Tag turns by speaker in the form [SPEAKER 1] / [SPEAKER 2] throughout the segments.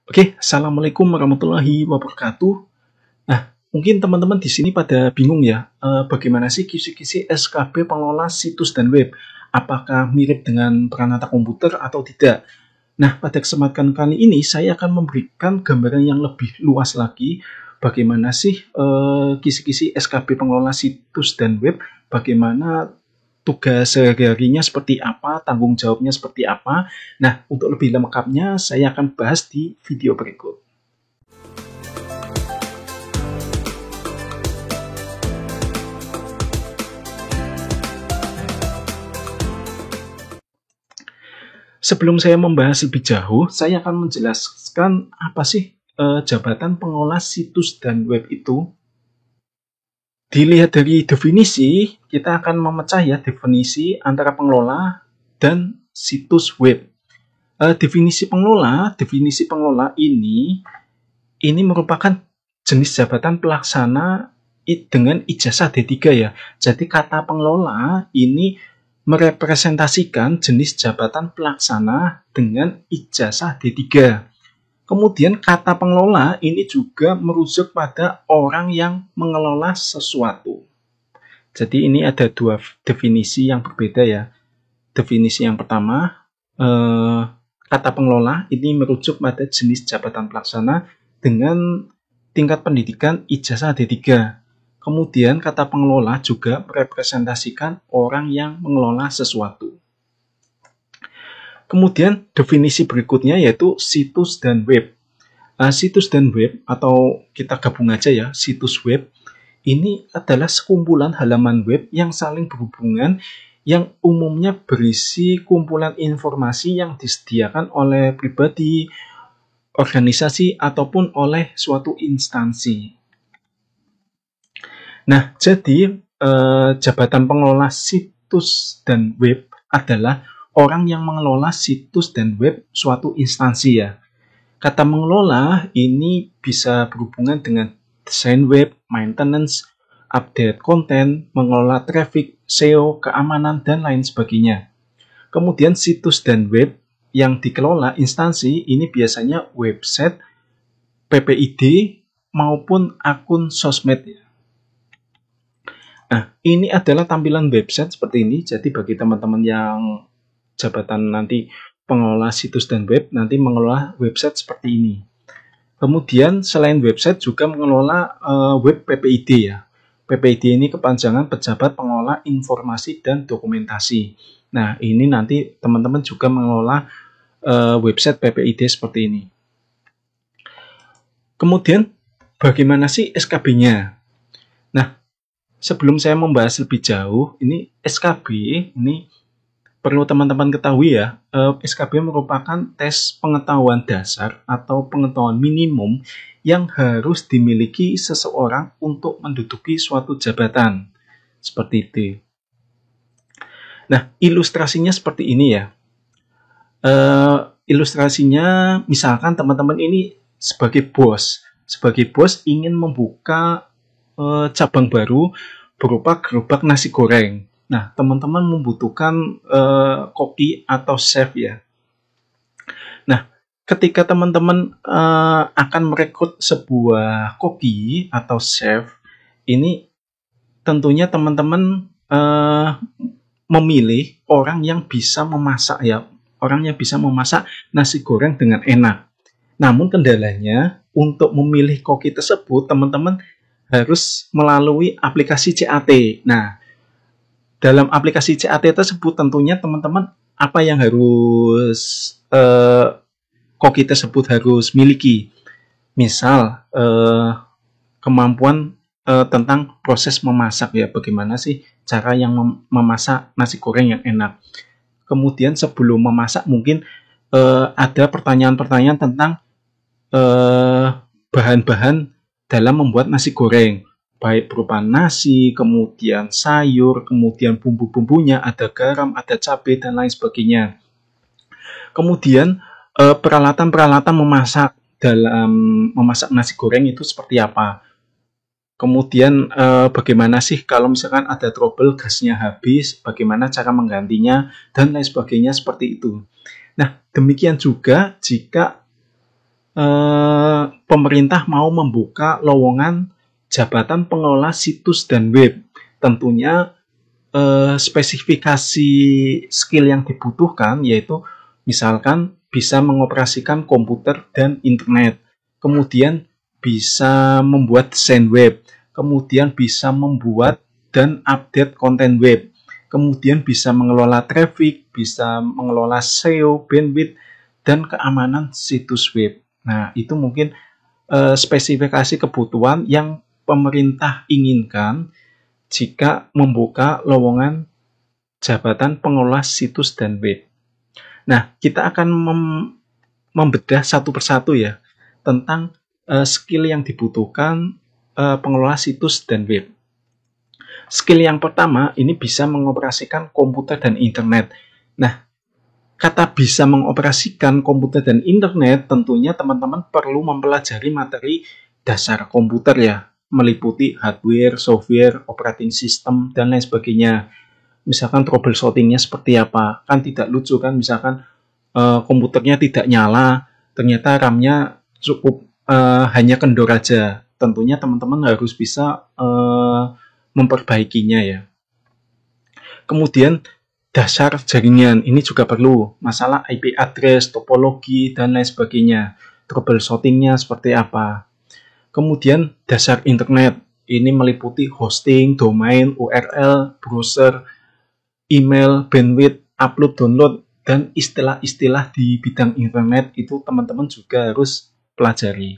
[SPEAKER 1] Oke, assalamualaikum warahmatullahi wabarakatuh. Nah, mungkin teman-teman di sini pada bingung ya, bagaimana sih kisi-kisi SKB pengelola situs dan web? Apakah mirip dengan perangkat komputer atau tidak? Nah, pada kesempatan kali ini saya akan memberikan gambaran yang lebih luas lagi bagaimana sih kisi-kisi SKB pengelola situs dan web, bagaimana tugas sehari-harinya seperti apa, tanggung jawabnya seperti apa. Nah, untuk lebih lengkapnya saya akan bahas di video berikut. Sebelum saya membahas lebih jauh, saya akan menjelaskan apa sih jabatan pengelola situs dan web itu. Dilihat dari definisi, kita akan memecah ya definisi antara pengelola dan situs web. Definisi pengelola ini merupakan jenis jabatan pelaksana dengan ijazah D3 ya. Jadi kata pengelola ini merepresentasikan jenis jabatan pelaksana dengan ijazah D3. Kemudian kata pengelola ini juga merujuk pada orang yang mengelola sesuatu. Jadi ini ada dua definisi yang berbeda ya. Definisi yang pertama, kata pengelola ini merujuk pada jenis jabatan pelaksana dengan tingkat pendidikan ijazah D3. Kemudian kata pengelola juga merepresentasikan orang yang mengelola sesuatu. Kemudian definisi berikutnya yaitu situs dan web. Situs dan web atau kita gabung aja ya, situs web ini adalah sekumpulan halaman web yang saling berhubungan yang umumnya berisi kumpulan informasi yang disediakan oleh pribadi, organisasi, ataupun oleh suatu instansi. Nah, jadi jabatan pengelola situs dan web adalah orang yang mengelola situs dan web suatu instansi ya. Kata mengelola ini bisa berhubungan dengan desain web, maintenance, update konten, mengelola traffic, SEO, keamanan, dan lain sebagainya. Kemudian situs dan web yang dikelola instansi ini biasanya website, PPID, maupun akun sosmed. Nah, ini adalah tampilan website seperti ini. Jadi bagi teman-teman yang jabatan nanti pengelola situs dan web, nanti mengelola website seperti ini. Kemudian selain website juga mengelola web PPID ya. PPID ini kepanjangan pejabat pengelola informasi dan dokumentasi. Nah, ini nanti teman-teman juga mengelola website PPID seperti ini. Kemudian bagaimana sih SKB-nya? Nah, sebelum saya membahas lebih jauh, ini SKB ini perlu teman-teman ketahui ya, SKB merupakan tes pengetahuan dasar atau pengetahuan minimum yang harus dimiliki seseorang untuk menduduki suatu jabatan. Seperti itu. Nah, ilustrasinya seperti ini ya. Ilustrasinya misalkan teman-teman ini sebagai bos ingin membuka cabang baru berupa gerobak nasi goreng. Nah, teman-teman membutuhkan koki atau chef ya. Nah, ketika teman-teman akan merekrut sebuah koki atau chef, ini tentunya teman-teman memilih orang yang bisa memasak ya, orang yang bisa memasak nasi goreng dengan enak. Namun kendalanya untuk memilih koki tersebut, teman-teman harus melalui aplikasi CAT. Nah, dalam aplikasi CAT tersebut tentunya teman-teman apa yang harus koki tersebut harus miliki. Misal kemampuan tentang proses memasak ya, bagaimana sih cara yang memasak nasi goreng yang enak. Kemudian sebelum memasak mungkin ada pertanyaan-pertanyaan tentang bahan-bahan dalam membuat nasi goreng, baik berupa nasi, kemudian sayur, kemudian bumbu-bumbunya, ada garam, ada cabai, dan lain sebagainya. Kemudian peralatan-peralatan memasak dalam memasak nasi goreng itu seperti apa. Kemudian bagaimana sih kalau misalkan ada trouble gasnya habis, bagaimana cara menggantinya, dan lain sebagainya seperti itu. Nah, demikian juga jika pemerintah mau membuka lowongan jabatan pengelola situs dan web. Tentunya spesifikasi skill yang dibutuhkan yaitu misalkan bisa mengoperasikan komputer dan internet, kemudian bisa membuat desain web, kemudian bisa membuat dan update konten web, kemudian bisa mengelola traffic, bisa mengelola SEO, bandwidth, dan keamanan situs web. Nah, itu mungkin spesifikasi kebutuhan yang pemerintah inginkan jika membuka lowongan jabatan pengelola situs dan web. Nah, kita akan membedah satu persatu ya tentang skill yang dibutuhkan pengelola situs dan web. Skill yang pertama ini bisa mengoperasikan komputer dan internet. Nah, kata bisa mengoperasikan komputer dan internet tentunya teman-teman perlu mempelajari materi dasar komputer ya, meliputi hardware, software, operating system, dan lain sebagainya. Misalkan troubleshootingnya seperti apa, kan tidak lucu kan, misalkan komputernya tidak nyala, ternyata RAM-nya cukup hanya kendor aja. Tentunya teman-teman harus bisa memperbaikinya ya. Kemudian dasar jaringan ini juga perlu, masalah IP address, topologi, dan lain sebagainya. Troubleshootingnya seperti apa. Kemudian dasar internet, ini meliputi hosting, domain, URL, browser, email, bandwidth, upload, download, dan istilah-istilah di bidang internet itu teman-teman juga harus pelajari.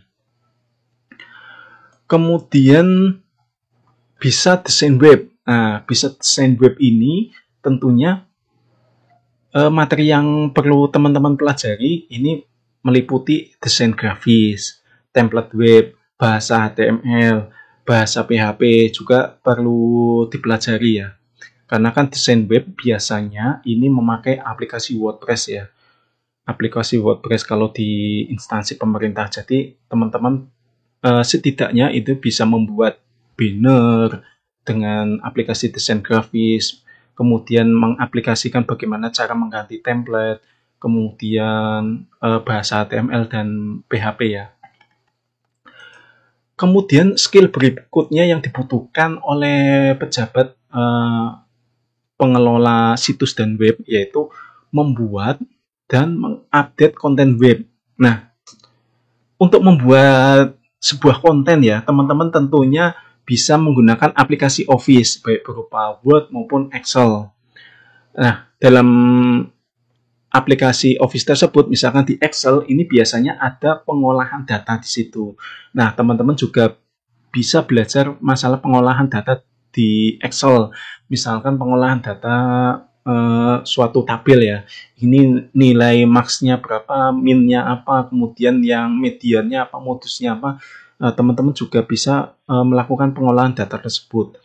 [SPEAKER 1] Kemudian bisa desain web. Nah, bisa desain web ini tentunya materi yang perlu teman-teman pelajari ini meliputi desain grafis, template web, bahasa HTML, bahasa PHP juga perlu dipelajari ya. Karena kan desain web biasanya ini memakai aplikasi WordPress ya. Aplikasi WordPress kalau di instansi pemerintah. Jadi teman-teman setidaknya itu bisa membuat banner dengan aplikasi desain grafis, kemudian mengaplikasikan bagaimana cara mengganti template, kemudian bahasa HTML dan PHP ya. Kemudian skill berikutnya yang dibutuhkan oleh pejabat pengelola situs dan web yaitu membuat dan mengupdate konten web. Nah, untuk membuat sebuah konten ya, teman-teman tentunya bisa menggunakan aplikasi Office, baik berupa Word maupun Excel. Nah, dalam aplikasi Office tersebut, misalkan di Excel, ini biasanya ada pengolahan data di situ. Nah, teman-teman juga bisa belajar masalah pengolahan data di Excel. Misalkan pengolahan data suatu tabel ya, ini nilai max-nya berapa, min-nya apa, kemudian yang mediannya apa, modusnya apa, teman-teman juga bisa melakukan pengolahan data tersebut.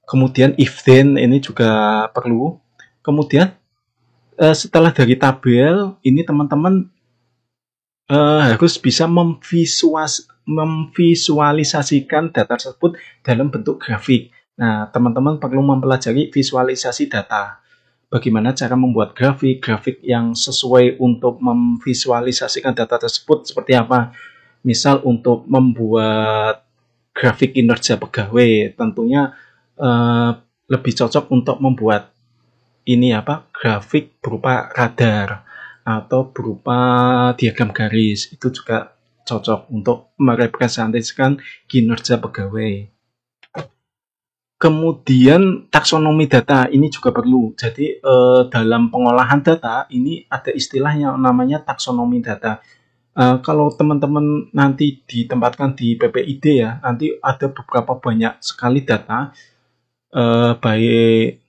[SPEAKER 1] Kemudian if then ini juga perlu. Kemudian setelah dari tabel ini teman-teman harus bisa memvisualisasikan data tersebut dalam bentuk grafik. Nah, teman-teman perlu mempelajari visualisasi data. Bagaimana cara membuat grafik yang sesuai untuk memvisualisasikan data tersebut seperti apa. Misal untuk membuat grafik kinerja pegawai, tentunya lebih cocok untuk membuat grafik berupa radar atau berupa diagram garis. Itu juga cocok untuk merepresentasikan kinerja pegawai. Kemudian taksonomi data ini juga perlu. Jadi dalam pengolahan data ini ada istilah yang namanya taksonomi data. Kalau teman-teman nanti ditempatkan di PPID ya, nanti ada beberapa banyak sekali data, baik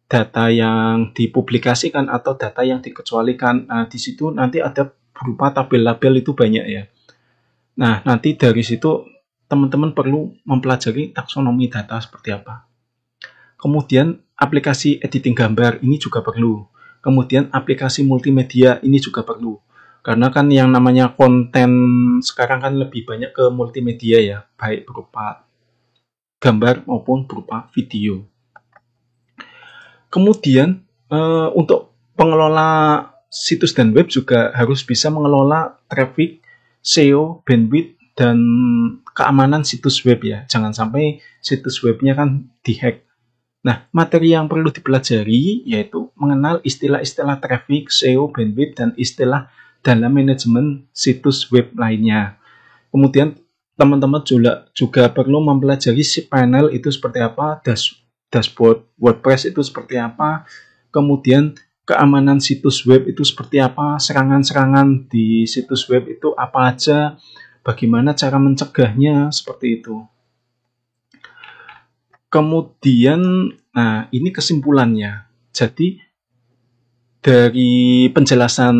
[SPEAKER 1] data yang dipublikasikan atau data yang dikecualikan. Di situ nanti ada berupa tabel-label itu banyak ya. Nah, nanti dari situ teman-teman perlu mempelajari taksonomi data seperti apa. Kemudian aplikasi editing gambar ini juga perlu. Kemudian aplikasi multimedia ini juga perlu. Karena kan yang namanya konten sekarang kan lebih banyak ke multimedia ya, baik berupa gambar maupun berupa video. Kemudian untuk pengelola situs dan web juga harus bisa mengelola traffic SEO, bandwidth, dan keamanan situs web ya. Jangan sampai situs webnya kan dihack. Nah, materi yang perlu dipelajari yaitu mengenal istilah-istilah traffic, SEO, bandwidth, dan istilah dalam manajemen situs web lainnya. Kemudian teman-teman juga perlu mempelajari cPanel itu seperti apa, dashboard WordPress itu seperti apa, kemudian keamanan situs web itu seperti apa, serangan-serangan di situs web itu apa aja, bagaimana cara mencegahnya, seperti itu. Kemudian, nah ini kesimpulannya. Jadi dari penjelasan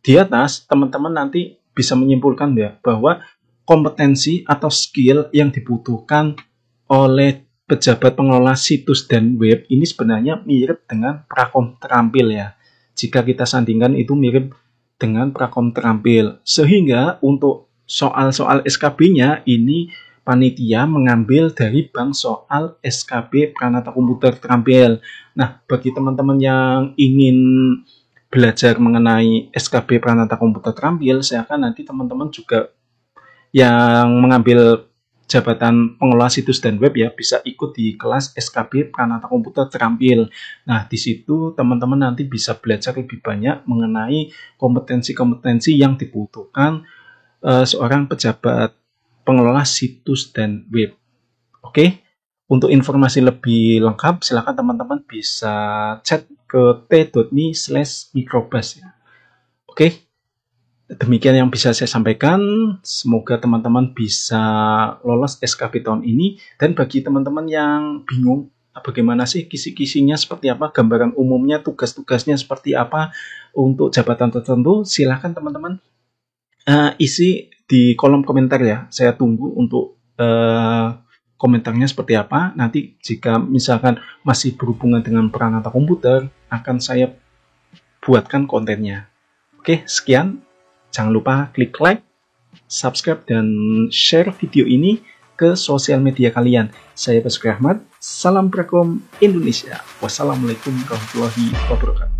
[SPEAKER 1] di atas, teman-teman nanti bisa menyimpulkan ya bahwa kompetensi atau skill yang dibutuhkan oleh pejabat pengelola situs dan web ini sebenarnya mirip dengan prakom terampil ya. Jika kita sandingkan itu mirip dengan prakom terampil. Sehingga untuk soal-soal SKB-nya ini panitia mengambil dari bank soal SKB Pranata Komputer Terampil. Nah, bagi teman-teman yang ingin belajar mengenai SKB Pranata Komputer Terampil, saya akan nanti teman-teman juga yang mengambil jabatan pengelola situs dan web ya bisa ikut di kelas SKB Pranata Komputer Terampil. Nah, di situ teman-teman nanti bisa belajar lebih banyak mengenai kompetensi-kompetensi yang dibutuhkan seorang pejabat pengelola situs dan web. Oke, untuk informasi lebih lengkap silakan teman-teman bisa chat ke t.me/microbus ya. Oke, demikian yang bisa saya sampaikan. Semoga teman-teman bisa lolos SKB tahun ini. Dan bagi teman-teman yang bingung bagaimana sih kisi-kisinya seperti apa, gambaran umumnya, tugas-tugasnya seperti apa untuk jabatan tertentu, silakan teman-teman isi di kolom komentar ya. Saya tunggu untuk komentarnya seperti apa. Nanti jika misalkan masih berhubungan dengan Pranata Komputer, akan saya buatkan kontennya. Oke, sekian. Jangan lupa klik like, subscribe, dan share video ini ke sosial media kalian. Saya Basuki Ahmad. Salam Prakom Indonesia. Wassalamualaikum warahmatullahi wabarakatuh.